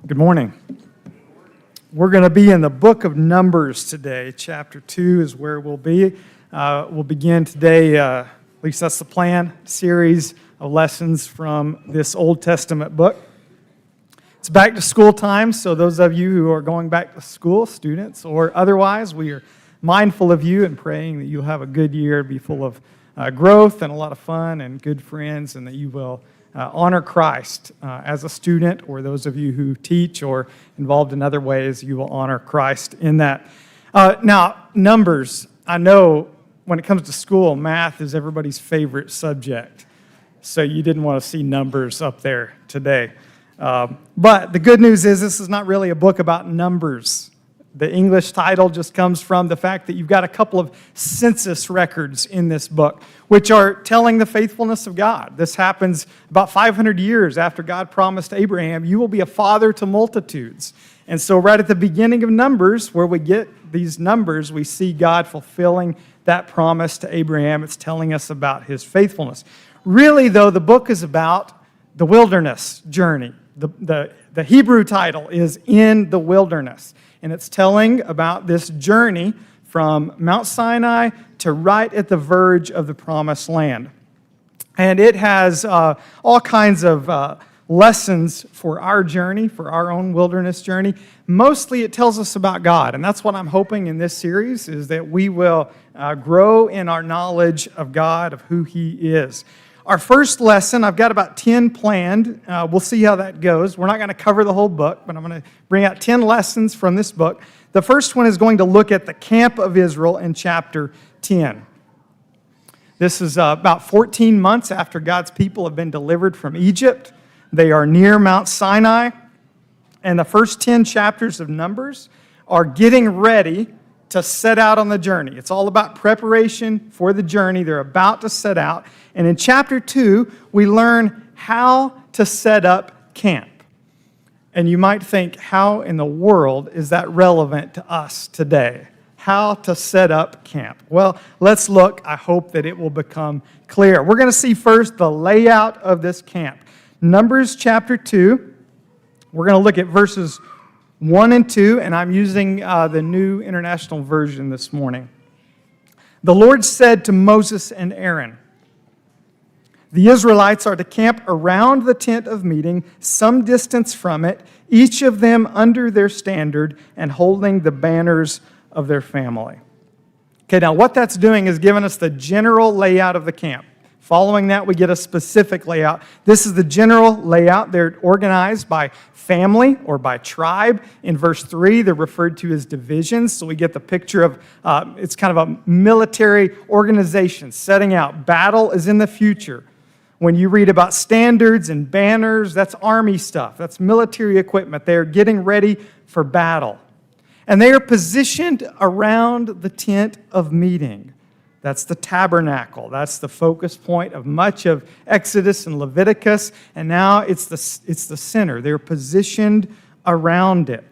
Good morning. We're going to be in the book of Numbers today. Chapter 2 is where we'll be. We'll begin today, at least that's the plan, series of lessons from this Old Testament book. It's back to school time, so those of you who are going back to school, students or otherwise, we are mindful of you and praying that you'll have a good year, be full of growth and a lot of fun and good friends, and that you will honor Christ as a student, or those of you who teach or involved in other ways, you will honor Christ in that. Now, numbers, I know when it comes to school, math is everybody's favorite subject, so you didn't want to see numbers up there today. But the good news is this is not really a book about numbers. The English title just comes from the fact that you've got a couple of census records in this book, which are telling the faithfulness of God. This happens about 500 years after God promised Abraham, you will be a father to multitudes. And so right at the beginning of Numbers, where we get these numbers, we see God fulfilling that promise to Abraham. It's telling us about his faithfulness. Really, though, the book is about the wilderness journey. The Hebrew title is In the Wilderness. And it's telling about this journey from Mount Sinai to right at the verge of the Promised Land. And it has all kinds of lessons for our journey, for our own wilderness journey. Mostly it tells us about God. And that's what I'm hoping in this series, is that we will grow in our knowledge of God, of who He is. Our first lesson, I've got about 10 planned. We'll see how that goes. We're not going to cover the whole book, but I'm going to bring out 10 lessons from this book. The first one is going to look at the camp of Israel in chapter 10. This is about 14 months after God's people have been delivered from Egypt. They are near Mount Sinai, and the first 10 chapters of Numbers are getting ready to set out on the journey. It's all about preparation for the journey. They're about to set out. And in chapter 2, we learn how to set up camp. And you might think, how in the world is that relevant to us today? How to set up camp? Well, let's look. I hope that it will become clear. We're going to see first the layout of this camp. Numbers chapter 2. We're going to look at verses 1 and 2, and I'm using the New International Version this morning. The Lord said to Moses and Aaron, the Israelites are to camp around the tent of meeting, some distance from it, each of them under their standard and holding the banners of their family. Okay, now what that's doing is giving us the general layout of the camp. Following that, we get a specific layout. This is the general layout. They're organized by family or by tribe. In verse 3, they're referred to as divisions. So we get the picture of, it's kind of a military organization setting out. Battle is in the future. When you read about standards and banners, that's army stuff. That's military equipment. They're getting ready for battle. And they are positioned around the tent of meeting. That's the tabernacle. That's the focus point of much of Exodus and Leviticus. And now it's the center. They're positioned around it.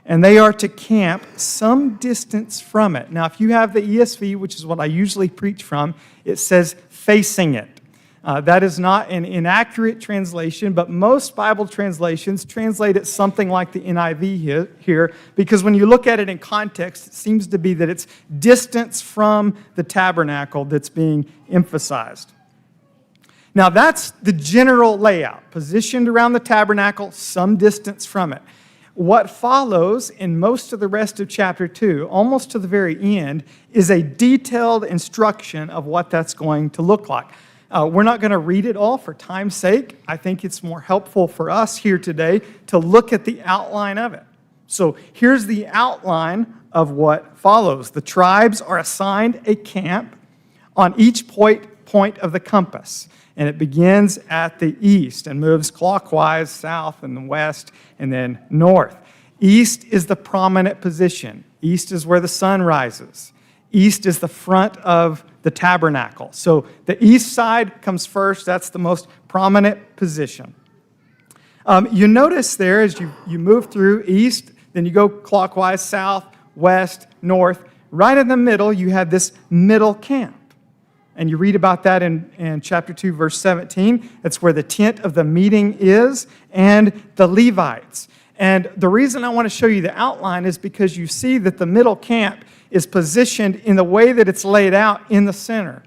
And they are to camp some distance from it. Now, if you have the ESV, which is what I usually preach from, it says facing it. That is not an inaccurate translation, but most Bible translations translate it something like the NIV here, because when you look at it in context, it seems to be that it's distance from the tabernacle that's being emphasized. Now, that's the general layout, positioned around the tabernacle, some distance from it. What follows in most of the rest of chapter 2, almost to the very end, is a detailed instruction of what that's going to look like. We're not going to read it all for time's sake. I think it's more helpful for us here today to look at the outline of it. So here's the outline of what follows. The tribes are assigned a camp on each point of the compass. And it begins at the east and moves clockwise, south and west, and then north. East is the prominent position. East is where the sun rises. East is the front of the tabernacle. So the east side comes first. That's the most prominent position. You notice there as you move through east, then you go clockwise, south, west, north. Right in the middle, you have this middle camp. And you read about that in chapter 2, verse 17. That's where the tent of the meeting is, and the Levites. And the reason I want to show you the outline is because you see that the middle camp is positioned in the way that it's laid out in the center.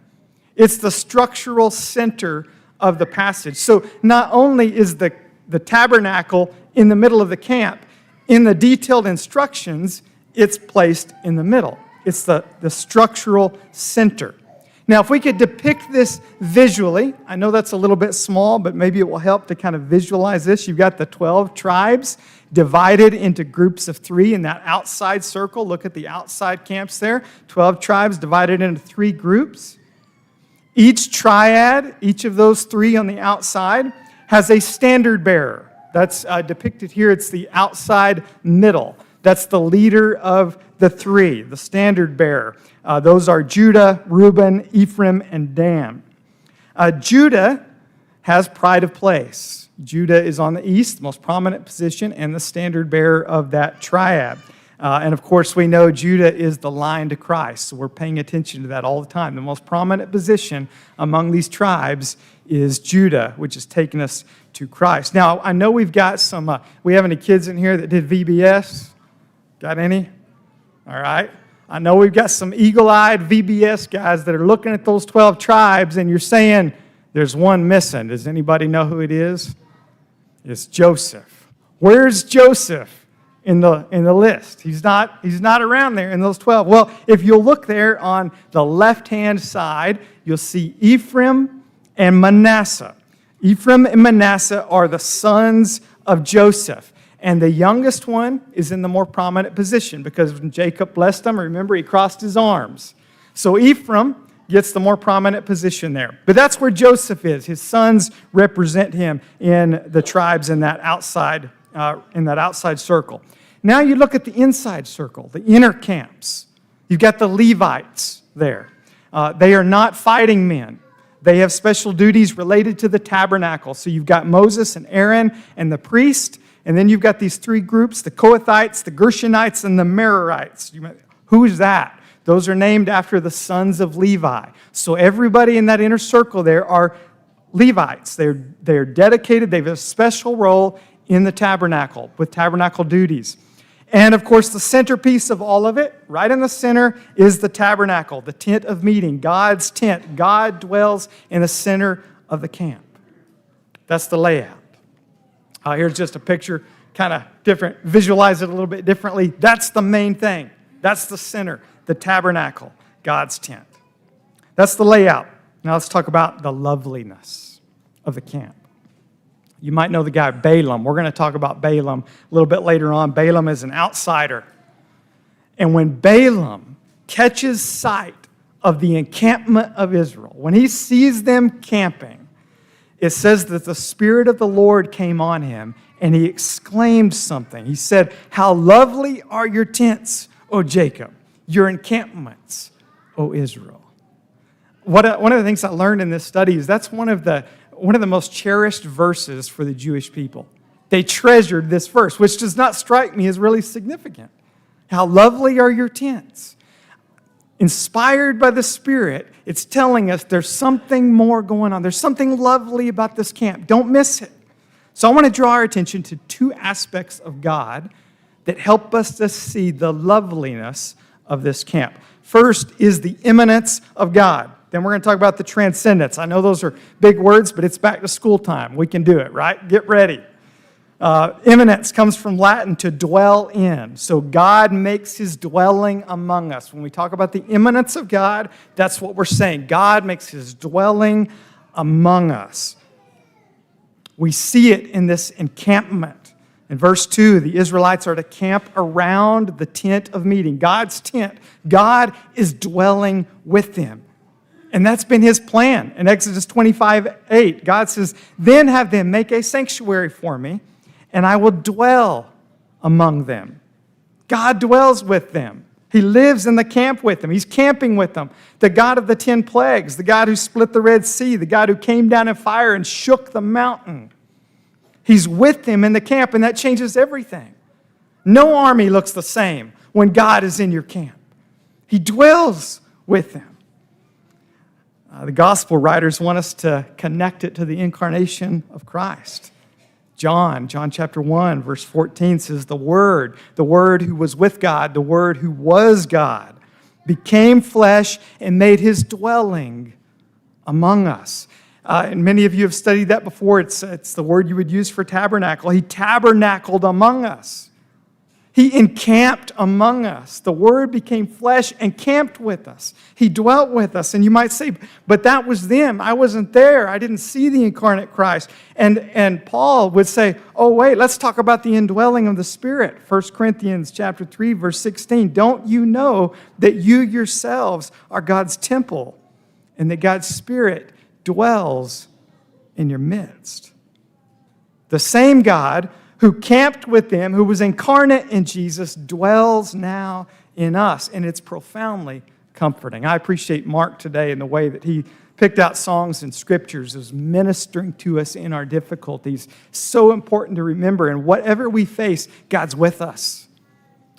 It's the structural center of the passage. So not only is the tabernacle in the middle of the camp, in the detailed instructions, it's placed in the middle. It's the structural center. Now, if we could depict this visually, I know that's a little bit small, but maybe it will help to kind of visualize this. You've got the 12 tribes divided into groups of 3 in that outside circle. Look at the outside camps there. 12 tribes divided into 3 groups. Each triad, each of those 3 on the outside, has a standard bearer. That's depicted here. It's the outside middle. That's the leader of the 3, the standard bearer. Those are Judah, Reuben, Ephraim, and Dan. Judah has pride of place. Judah is on the east, most prominent position, and the standard bearer of that triad. And of course, we know Judah is the line to Christ, so we're paying attention to that all the time. The most prominent position among these tribes is Judah, which is taking us to Christ. Now, I know we've got some, we have any kids in here that did VBS? Got any? All right. I know we've got some eagle-eyed VBS guys that are looking at those 12 tribes, and you're saying, there's one missing. Does anybody know who it is? It's Joseph. Where's Joseph in the list? He's not around there in those 12. Well, if you'll look there on the left-hand side, you'll see Ephraim and Manasseh. Ephraim and Manasseh are the sons of Joseph. And the youngest one is in the more prominent position because when Jacob blessed him, remember, he crossed his arms. So Ephraim gets the more prominent position there. But that's where Joseph is. His sons represent him in the tribes in that outside circle. Now you look at the inside circle, the inner camps. You've got the Levites there. They are not fighting men. They have special duties related to the tabernacle. So you've got Moses and Aaron and the priest. And then you've got these 3 groups, the Kohathites, the Gershonites, and the Merarites. Who is that? Those are named after the sons of Levi. So everybody in that inner circle there are Levites. They're dedicated. They have a special role in the tabernacle with tabernacle duties. And of course, the centerpiece of all of it, right in the center, is the tabernacle, the tent of meeting, God's tent. God dwells in the center of the camp. That's the layout. Here's just a picture, kind of different. Visualize it a little bit differently. That's the main thing. That's the center, the tabernacle, God's tent. That's the layout. Now let's talk about the loveliness of the camp. You might know the guy Balaam. We're going to talk about Balaam a little bit later on. Balaam is an outsider. And when Balaam catches sight of the encampment of Israel, when he sees them camping, it says that the Spirit of the Lord came on him, and he exclaimed something. He said, "How lovely are your tents, O Jacob, your encampments, O Israel." One of the things I learned in this study is that's one of the most cherished verses for the Jewish people. They treasured this verse, which does not strike me as really significant. How lovely are your tents. Inspired by the Spirit, it's telling us there's something more going on. There's something lovely about this camp. Don't miss it. So I want to draw our attention to 2 aspects of God that help us to see the loveliness of this camp. First is the immanence of God. Then we're going to talk about the transcendence. I know those are big words, but it's back to school time. We can do it, right? Get ready. Immanence comes from Latin to dwell in. So God makes his dwelling among us. When we talk about the immanence of God, that's what we're saying. God makes his dwelling among us. We see it in this encampment. In verse 2, the Israelites are to camp around the tent of meeting, God's tent. God is dwelling with them. And that's been his plan. In Exodus 25:8, God says, "Then have them make a sanctuary for me, and I will dwell among them." God dwells with them. He lives in the camp with them. He's camping with them. The God of the 10 plagues, the God who split the Red Sea, the God who came down in fire and shook the mountain. He's with them in the camp, and that changes everything. No army looks the same when God is in your camp. He dwells with them. The gospel writers want us to connect it to the incarnation of Christ. John chapter 1, verse 14 says, the Word who was with God, the Word who was God, became flesh and made his dwelling among us. And many of you have studied that before. It's the word you would use for tabernacle. He tabernacled among us. He encamped among us. The Word became flesh and camped with us. He dwelt with us. And you might say, but that was them. I wasn't there. I didn't see the incarnate Christ. And Paul would say, oh, wait, let's talk about the indwelling of the Spirit. 1 Corinthians chapter 3, verse 16. Don't you know that you yourselves are God's temple and that God's Spirit dwells in your midst? The same God who camped with them, who was incarnate in Jesus, dwells now in us. And it's profoundly comforting. I appreciate Mark today in the way that he picked out songs and scriptures as ministering to us in our difficulties. So important to remember. And whatever we face, God's with us.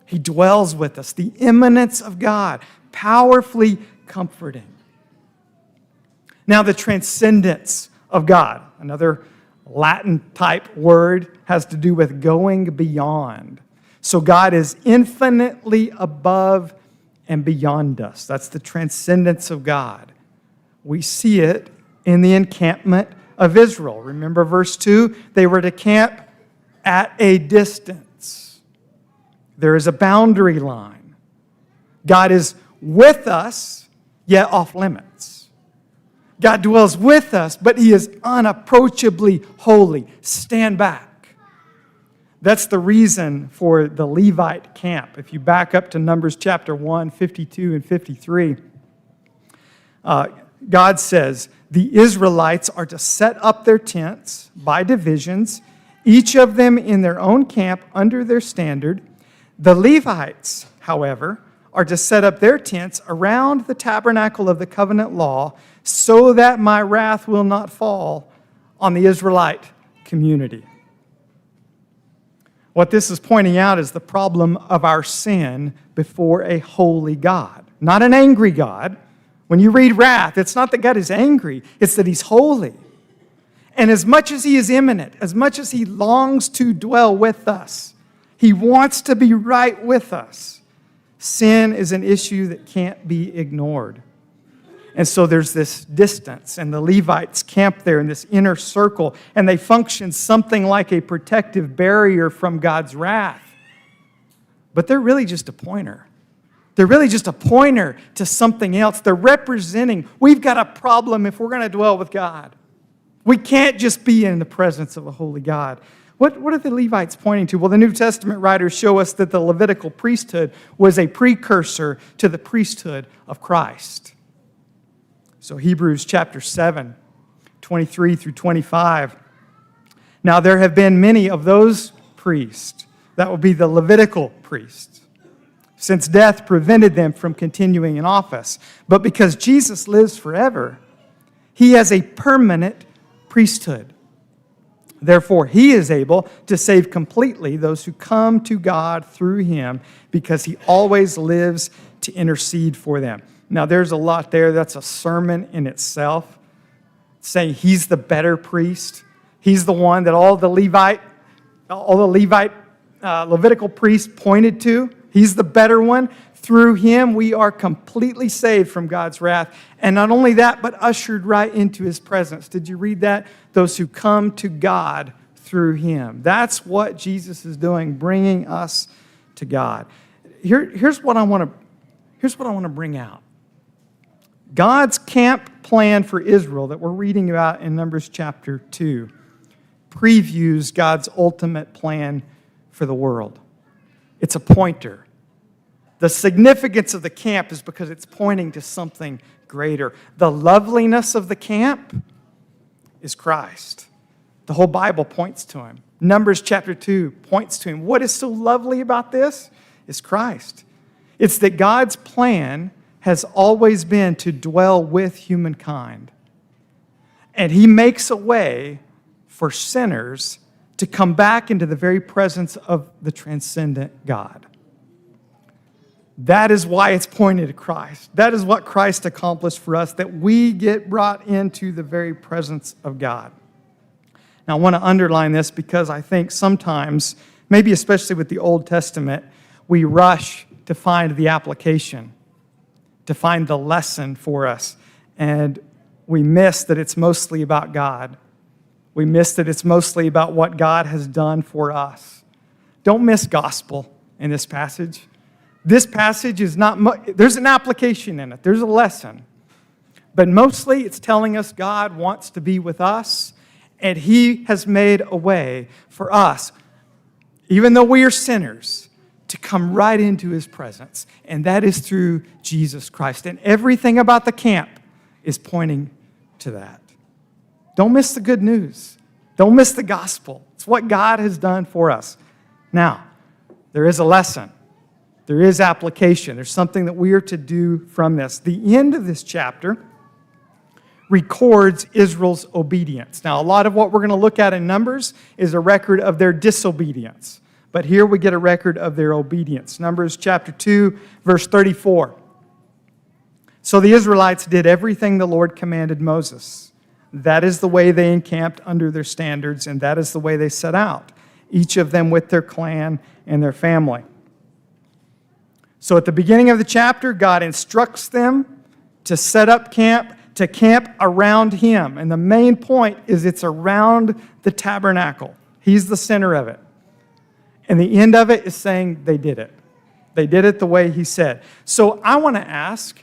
He dwells with us. The immanence of God, powerfully comforting. Now, the transcendence of God, another Latin type word, has to do with going beyond. So God is infinitely above and beyond us. That's the transcendence of God. We see it in the encampment of Israel. Remember verse 2? They were to camp at a distance. There is a boundary line. God is with us, yet off limits. God dwells with us, but he is unapproachably holy. Stand back. That's the reason for the Levite camp. If you back up to Numbers chapter 1, 52 and 53, God says, the Israelites are to set up their tents by divisions, each of them in their own camp under their standard. The Levites, however, are to set up their tents around the tabernacle of the covenant law, so that my wrath will not fall on the Israelite community. What this is pointing out is the problem of our sin before a holy God, not an angry God. When you read wrath, it's not that God is angry, it's that he's holy. And as much as he is immanent, as much as he longs to dwell with us, he wants to be right with us. Sin is an issue that can't be ignored. And so there's this distance, and the Levites camp there in this inner circle, and they function something like a protective barrier from God's wrath. But they're really just a pointer. They're really just a pointer to something else. They're representing, we've got a problem if we're going to dwell with God. We can't just be in the presence of a holy God. What are the Levites pointing to? Well, the New Testament writers show us that the Levitical priesthood was a precursor to the priesthood of Christ. So Hebrews chapter 7, 23 through 25. Now there have been many of those priests, that will be the Levitical priests, since death prevented them from continuing in office. But because Jesus lives forever, he has a permanent priesthood. Therefore, he is able to save completely those who come to God through him, because he always lives to intercede for them. Now, there's a lot there. That's a sermon in itself, saying he's the better priest. He's the one that all the Levitical priests pointed to. He's the better one. Through him, we are completely saved from God's wrath. And not only that, but ushered right into his presence. Did you read that? Those who come to God through him. That's what Jesus is doing, bringing us to God. Here's what I want to bring out. God's camp plan for Israel that we're reading about in Numbers chapter 2 previews God's ultimate plan for the world. It's a pointer. The significance of the camp is because it's pointing to something greater. The loveliness of the camp is Christ. The whole Bible points to him. Numbers chapter 2 points to him. What is so lovely about this is Christ. It's that God's plan has always been to dwell with humankind. And he makes a way for sinners to come back into the very presence of the transcendent God. That is why it's pointed to Christ. That is what Christ accomplished for us, that we get brought into the very presence of God. Now, I want to underline this because I think sometimes, maybe especially with the Old Testament, we rush to find the application, to find the lesson for us. And we miss that it's mostly about God. We miss that it's mostly about what God has done for us. Don't miss gospel in this passage. This passage is not, there's an application in it. There's a lesson. But mostly it's telling us God wants to be with us, and He has made a way for us, even though we are sinners, to come right into His presence. And that is through Jesus Christ. And everything about the camp is pointing to that. Don't miss the good news. Don't miss the gospel. It's what God has done for us. Now, there is a lesson. There is application. There's something that we are to do from this. The end of this chapter records Israel's obedience. Now, a lot of what we're going to look at in Numbers is a record of their disobedience. But here we get a record of their obedience. Numbers chapter 2, verse 34. So the Israelites did everything the Lord commanded Moses. That is the way they encamped under their standards, and that is the way they set out, each of them with their clan and their family. So at the beginning of the chapter, God instructs them to set up camp, to camp around Him. And the main point is it's around the tabernacle. He's the center of it. And the end of it is saying they did it. They did it the way He said. So I want to ask,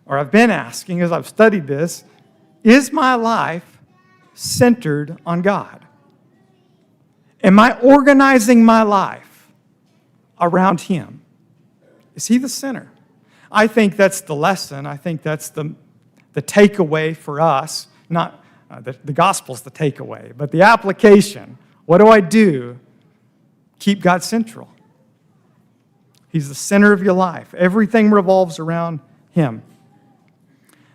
or I've been asking as I've studied this, is my life centered on God? Am I organizing my life around Him? Is He the center? I think that's the lesson. I think that's the takeaway for us. Not the gospel's the takeaway, but the application. What do I do? Keep God central. He's the center of your life. Everything revolves around Him.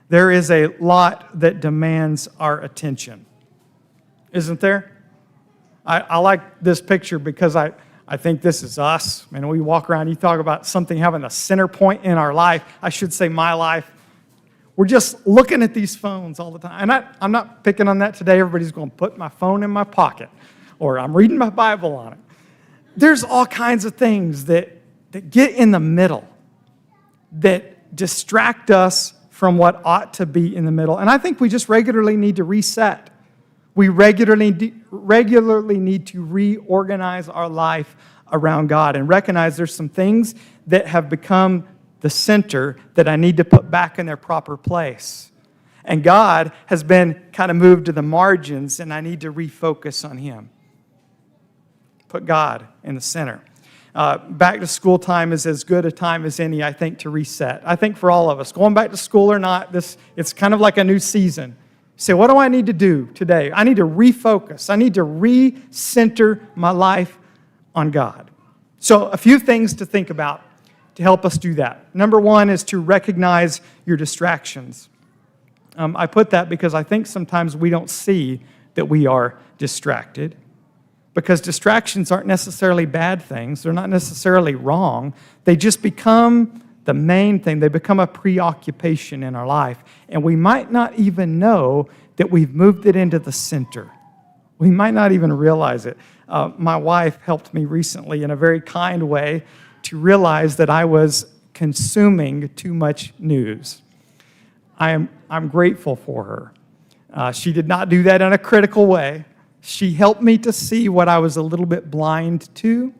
There is a lot that demands our attention, isn't there? I like this picture because I think this is us. And we walk around, you talk about something having a center point in our life. I should say my life. We're just looking at these phones all the time. And I'm not picking on that today. Everybody's going to put my phone in my pocket, or I'm reading my Bible on it. There's all kinds of things that get in the middle, that distract us from what ought to be in the middle. And I think we just regularly need to reset. We regularly need to reorganize our life around God and recognize there's some things that have become the center that I need to put back in their proper place. And God has been kind of moved to the margins, and I need to refocus on Him. Put God in the center. Back to school time is as good a time as any, I think, to reset. I think for all of us, going back to school or not, it's kind of like a new season. Say, what do I need to do today? I need to refocus. I need to recenter my life on God. So a few things to think about to help us do that. Number one is to recognize your distractions. I put that because I think sometimes we don't see that we are distracted, because distractions aren't necessarily bad things. They're not necessarily wrong. They just become the main thing. They become a preoccupation in our life. And we might not even know that we've moved it into the center. We might not even realize it. My wife helped me recently in a very kind way to realize that I was consuming too much news. I'm grateful for her. She did not do that in a critical way. She helped me to see what I was a little bit blind to.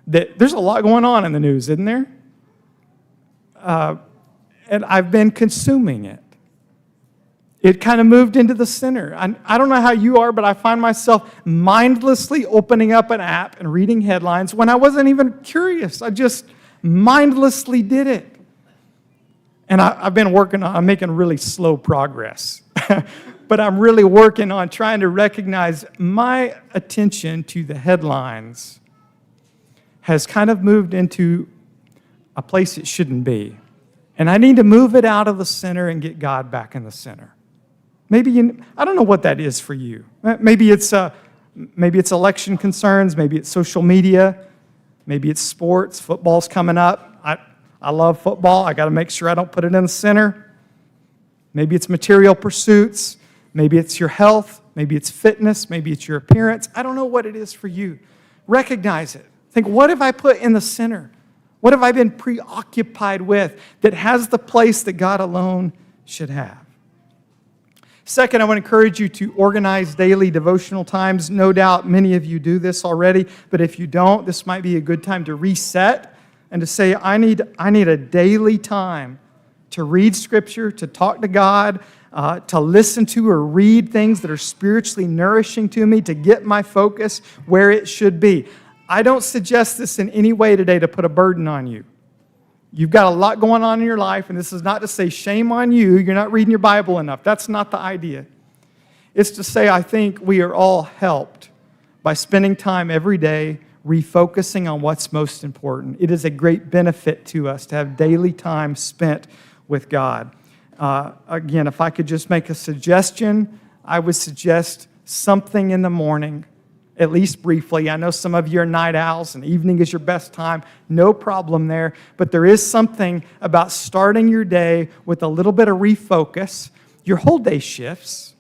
That there's a lot going on in the news, isn't there? And I've been consuming it. It kind of moved into the center. I don't know how you are, but I find myself mindlessly opening up an app and reading headlines when I wasn't even curious. I just mindlessly did it. And I've been working on, I'm making really slow progress. But I'm really working on trying to recognize my attention to the headlines has kind of moved into a place it shouldn't be. And I need to move it out of the center and get God back in the center. Maybe I don't know what that is for you. Maybe it's election concerns. Maybe it's social media. Maybe it's sports. Football's coming up. I love football. I got to make sure I don't put it in the center. Maybe it's material pursuits. Maybe it's your health. Maybe it's fitness. Maybe it's your appearance. I don't know what it is for you. Recognize it. Think, what have I put in the center? What have I been preoccupied with that has the place that God alone should have? Second, I want to encourage you to organize daily devotional times. No doubt many of you do this already, but if you don't, this might be a good time to reset and to say, I need a daily time to read Scripture, to talk to God, to listen to or read things that are spiritually nourishing to me, to get my focus where it should be. I don't suggest this in any way today to put a burden on you. You've got a lot going on in your life, and this is not to say shame on you, you're not reading your Bible enough. That's not the idea. It's to say I think we are all helped by spending time every day refocusing on what's most important. It is a great benefit to us to have daily time spent with God. Again, if I could just make a suggestion, I would suggest something in the morning, at least briefly. I know some of you are night owls and evening is your best time. No problem there. But there is something about starting your day with a little bit of refocus. Your whole day shifts.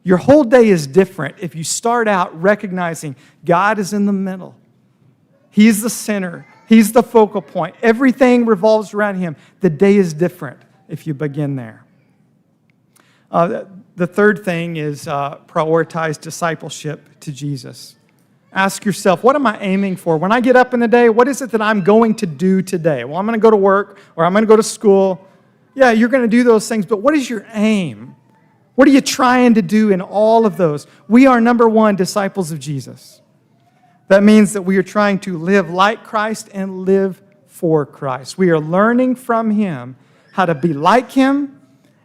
Your whole day is different if you start out recognizing God is in the middle. He's the center. He's the focal point. Everything revolves around Him. The day is different if you begin there. The third thing is prioritize discipleship to Jesus. Ask yourself, what am I aiming for? When I get up in the day, what is it that I'm going to do today? Well, I'm going to go to work or I'm going to go to school. Yeah, you're going to do those things, but what is your aim? What are you trying to do in all of those? We are, number one, disciples of Jesus. That means that we are trying to live like Christ and live for Christ. We are learning from Him how to be like Him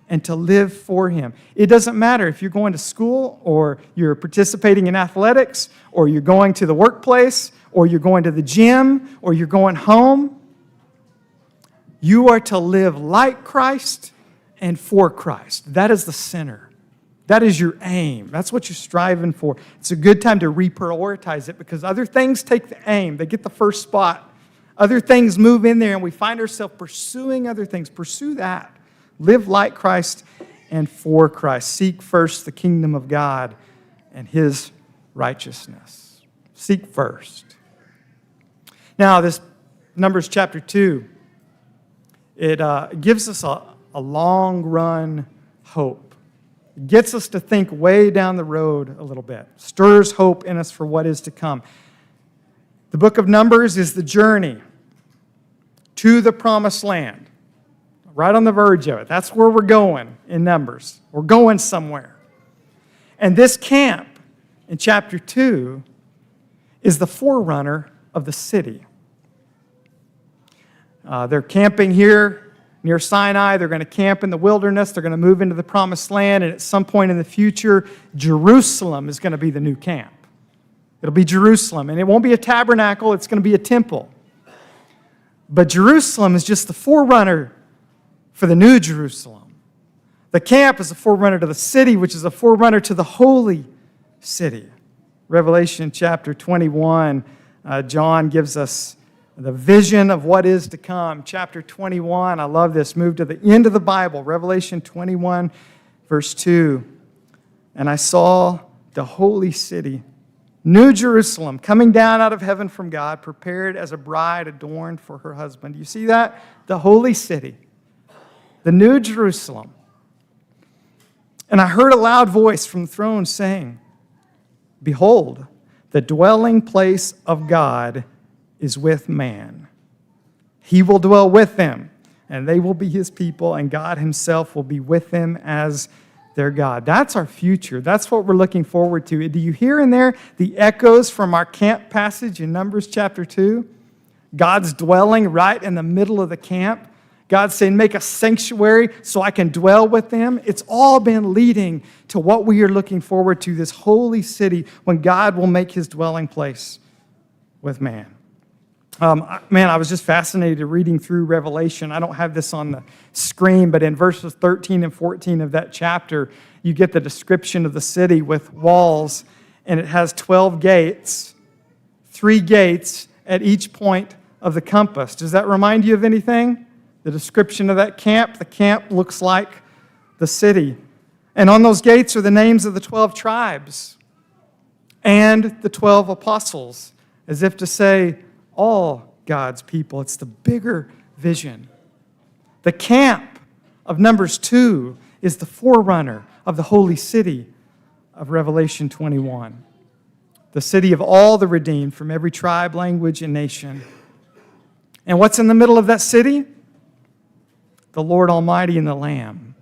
and to live for Him. It doesn't matter if you're going to school or you're participating in athletics or you're going to the workplace or you're going to the gym or you're going home. You are to live like Christ and for Christ. That is the center. That is your aim. That's what you're striving for. It's a good time to reprioritize it because other things take the aim. They get the first spot. Other things move in there and we find ourselves pursuing other things. Pursue that. Live like Christ and for Christ. Seek first the kingdom of God and His righteousness. Seek first. Now, this Numbers chapter 2, it gives us a long-run hope. It gets us to think way down the road a little bit. Stirs hope in us for what is to come. The book of Numbers is the journey to the promised land. Right on the verge of it. That's where we're going in Numbers. We're going somewhere. And this camp in chapter 2 is the forerunner of the city. They're camping here near Sinai. They're going to camp in the wilderness. They're going to move into the promised land. And at some point in the future, Jerusalem is going to be the new camp. It'll be Jerusalem. And it won't be a tabernacle. It's going to be a temple. But Jerusalem is just the forerunner for the new Jerusalem. The camp is a forerunner to the city, which is a forerunner to the holy city. Revelation chapter 21, John gives us the vision of what is to come. Chapter 21, I love this. Move to the end of the Bible. Revelation 21, verse 2. And I saw the holy city, New Jerusalem, coming down out of heaven from God, prepared as a bride adorned for her husband. Do you see that? The holy city. The New Jerusalem. And I heard a loud voice from the throne saying, Behold, the dwelling place of God is with man. He will dwell with them, and they will be His people, and God Himself will be with them as their God. That's our future. That's what we're looking forward to. Do you hear in there the echoes from our camp passage in Numbers chapter 2? God's dwelling right in the middle of the camp. God's saying, make a sanctuary so I can dwell with them. It's all been leading to what we are looking forward to, this holy city, when God will make His dwelling place with man. I was just fascinated reading through Revelation. I don't have this on the screen, but in verses 13 and 14 of that chapter, you get the description of the city with walls, and it has 12 gates, 3 gates at each point of the compass. Does that remind you of anything? The description of that camp? The camp looks like the city. And on those gates are the names of the 12 tribes and the 12 apostles, as if to say, all God's people. It's the bigger vision. The camp of Numbers 2 is the forerunner of the holy city of Revelation 21. The city of all the redeemed from every tribe, language, and nation. And what's in the middle of that city? The Lord Almighty and the Lamb.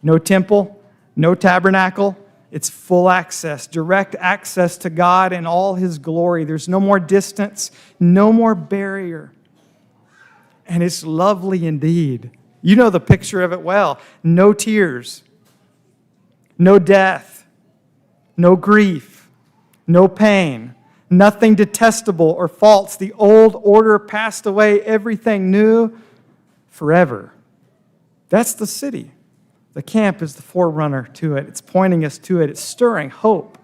No temple, no tabernacle. It's full access, direct access to God in all His glory. There's no more distance, no more barrier. And it's lovely indeed. You know the picture of it well. No tears, no death, no grief, no pain, nothing detestable or false. The old order passed away, everything new forever. That's the city. The camp is the forerunner to it. It's pointing us to it. It's stirring hope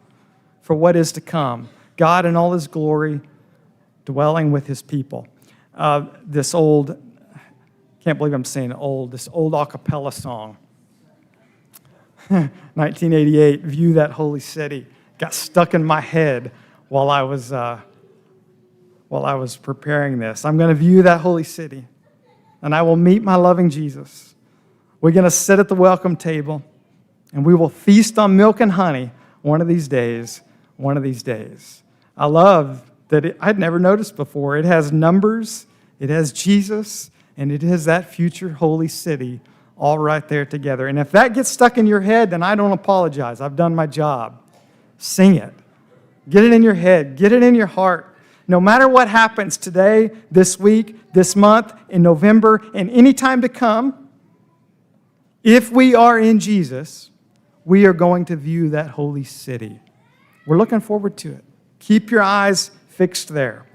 for what is to come. God in all His glory, dwelling with His people. This old, can't believe I'm saying old, this old a cappella song. 1988, View That Holy City. Got stuck in my head while I was preparing this. I'm going to view that holy city, and I will meet my loving Jesus. We're going to sit at the welcome table, and we will feast on milk and honey one of these days, one of these days. I love that I'd never noticed before. It has numbers, it has Jesus, and it has that future holy city all right there together. And if that gets stuck in your head, then I don't apologize. I've done my job. Sing it. Get it in your head. Get it in your heart. No matter what happens today, this week, this month, in November, and any time to come, if we are in Jesus, we are going to view that holy city. We're looking forward to it. Keep your eyes fixed there.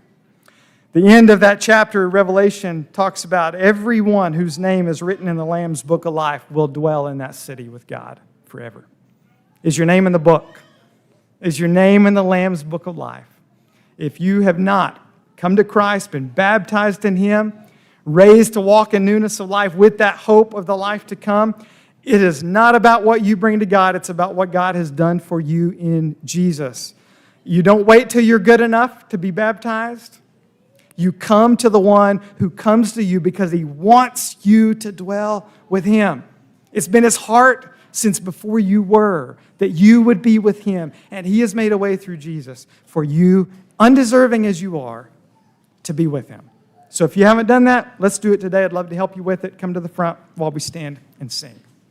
The end of that chapter of Revelation talks about everyone whose name is written in the Lamb's book of life will dwell in that city with God forever. Is your name in the book? Is your name in the Lamb's book of life? If you have not come to Christ, been baptized in Him, raised to walk in newness of life with that hope of the life to come, it is not about what you bring to God. It's about what God has done for you in Jesus. You don't wait till you're good enough to be baptized. You come to the one who comes to you because He wants you to dwell with Him. It's been His heart since before you were that you would be with Him. And He has made a way through Jesus for you, undeserving as you are, to be with Him. So if you haven't done that, let's do it today. I'd love to help you with it. Come to the front while we stand and sing.